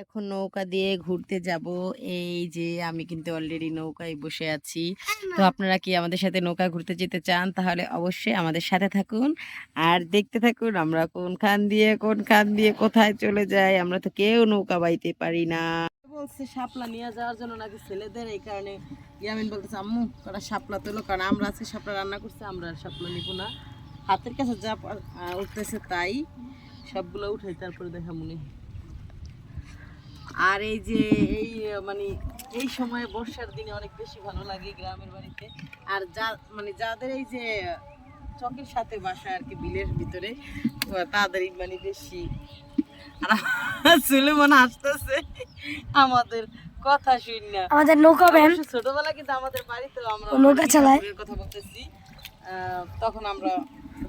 এখন নৌকা দিয়ে ঘুরতে যাব। এই যে আমি কিন্তু অলরেডি নৌকায় বসে আছি। তো আপনারা কি আমাদের সাথে নৌকা ঘুরতে যেতে চান? তাহলে অবশ্যই আমাদের সাথে থাকুন আর দেখতে থাকুন আমরা কোন খান দিয়ে কোথায় চলে যাই। আমরা তো কেউ নৌকা বাইতে পারি না। বলছে শাপলা নিয়ে যাওয়ার জন্য নাকি ছেলেদের, এই কারণে ইয়ামিন বলতেছে আম্মু কটা শাপলা তোলো, কারণ আমরা আজকে শাপলা রান্না করছি, আমরা আর শাপলা নিব না। হাতের কাছে যা উঠতেছে তাই সবগুলো উঠে তারপরে দেখা মনে। আর এই যে এই মানে এই সময় বর্ষার দিনে অনেক বেশি ভালো লাগে গ্রামের বাড়িতে। আর যাদের এই যে চকের সাথে বাসা আর কি বিলের ভিতরে, তাদেরই মানে বেশি। আর সুলেমান আসতেছে আমাদের কথা শুনি না। আমাদের নৌকা ভ্যান ছোটবেলা কিন্তু আমাদের বাড়িতে আমরা নৌকা চালায় কথা বলতেছি।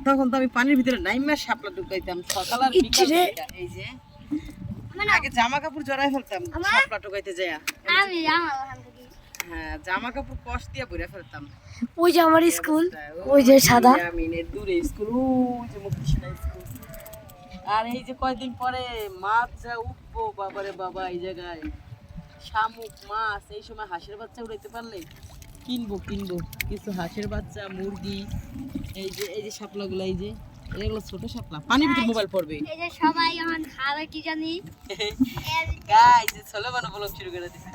তখন তো আমি পানির ভিতরে নাইমা শাপলা ঢুকাইতাম সকাল আর বিকাল। এই যে আগে জামা কাপড় জড়াই ফেলতাম শাপলা ঢুকাইতে যায়। হ্যাঁ, জামা কাপড় কষ দিয়ে ভরে ফেলতাম। ওই যে আমার স্কুল, ওই যে সাদা দূরে স্কুল, ওই যে মুক্তিশিলা স্কুল। আর এই যে কয়েকদিন পরে মাছ যা উঠবো বাবারে বাবা, এই জায়গায় শামুক মাছ। এই সময় হাঁসের বাচ্চা উড়াইতে পারলে কিনবো কিছু হাঁসের বাচ্চা, মুরগি। এই যে শাপলা গুলা, এই যে এগুলো ছোট শাপলা, পানির ভিতরে মোবাইল পড়বে। এই যে সবাই এখন খাবে কি জানি গাইস, এই ছোলো বানো ব্লগ শুরু করে দিছে।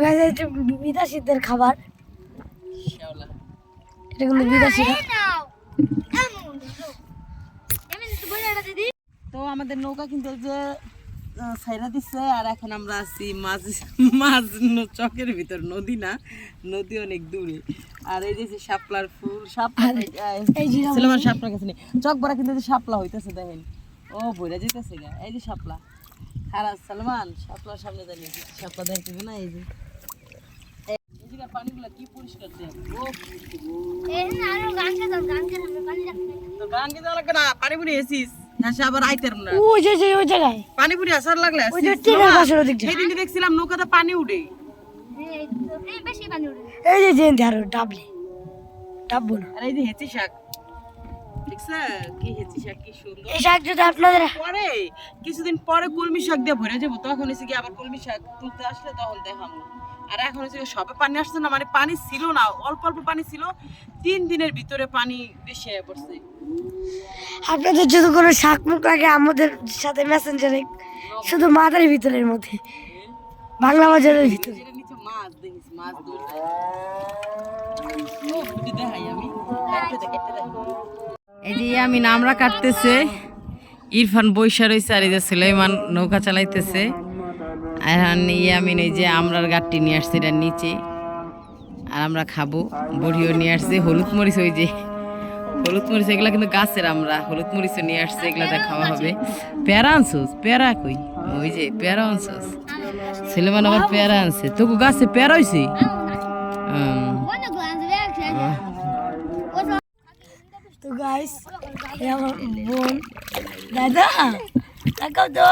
গাইস, এটা বিদেশিদের খাবার, শাওলা এটা কিন্তু বিদেশিরা। তো আমাদের নৌকা কিন্তু যে ছাইরা দিচ্ছে, আর এখন আমরা আছি মাঝ চকের ভিতর। নদী না, নদী অনেক দূরে। আর এই যে শাপলার ফুল, সুলেমান শাপলার কাছে নেই, চক ভরা কিন্তু শাপলা হইতেছে দেখেন। ও ভরে যেতেছে গা, এই যে শাপলা। খারাপ সালমান শাপলার সামনে দাঁড়িয়ে শাপলা দেখতেবে না। এই যে পানিগুলা কি পরিষ্কার দেখ। পানি পুরি এসিস আবার আইতের না। ওই যে ওই জায়গায় পানি পুরি আসার লাগলে ওই যে টিনের পাশের ওদিকে সেদিন দেখছিলাম নৌকাতে পানি উঠে। এই যে জেন ধারো ডাববো না। আর এই যে হেঁচি শাক দেখছ, কি হেঁচি শাক, কি সুন্দর। এই শাক যদি আপনাদের পরে কিছুদিন পরে কলমি শাক দিয়ে ভরে যাবো, তখন এসে কি আবার কলমি শাক তুলতে আসলে তখন দেখাবো। আর এখন হচ্ছে সবে পানি আসছে না, মানে পানি ছিল না, অল্প অল্প পানি ছিল। 3 দিনের ভিতরে পানি বেশি হয়ে পড়ছে। আপনাদের যদি কোনো শাক মুখ লাগে আমাদের সাথে মেসেঞ্জারে, শুধু মাথার ভিতরের মধ্যে, বাংলা বাজারের ভিতরে। নিচে মাছ দেখিস, মাছ ধরতে ও ফুটি দেখাই আমি কেটে দেখ। এই যে আমি নামরা কাটতেছে, ইরফান বৈশা রয়েছে, আর এই যে সুলাইমান নৌকা চালাইতেছে। আর ইয়ামিন এই যে আমরার গাঠটি নিয়ে আসছে এটার নিচে, আর আমরা খাবো। বড়িও নিয়ে আসছে, হলুদ মরিচ, ওই যে হলুদ মরিচ, এগুলা কিন্তু গাছের আমরা হলুদ মরিচও নিয়ে আসছে, এগুলাতে খাওয়া হবে। পেয়ারা আনছোস? পেয়ারা কই? ওই যে পেয়ারা আনছোস, সুলেমান আবার পেয়ারা আনছে। তোকে গাছে পেয়ারা হয়েছে? তো গাইস, আমার বোন দাদা তাকাও তো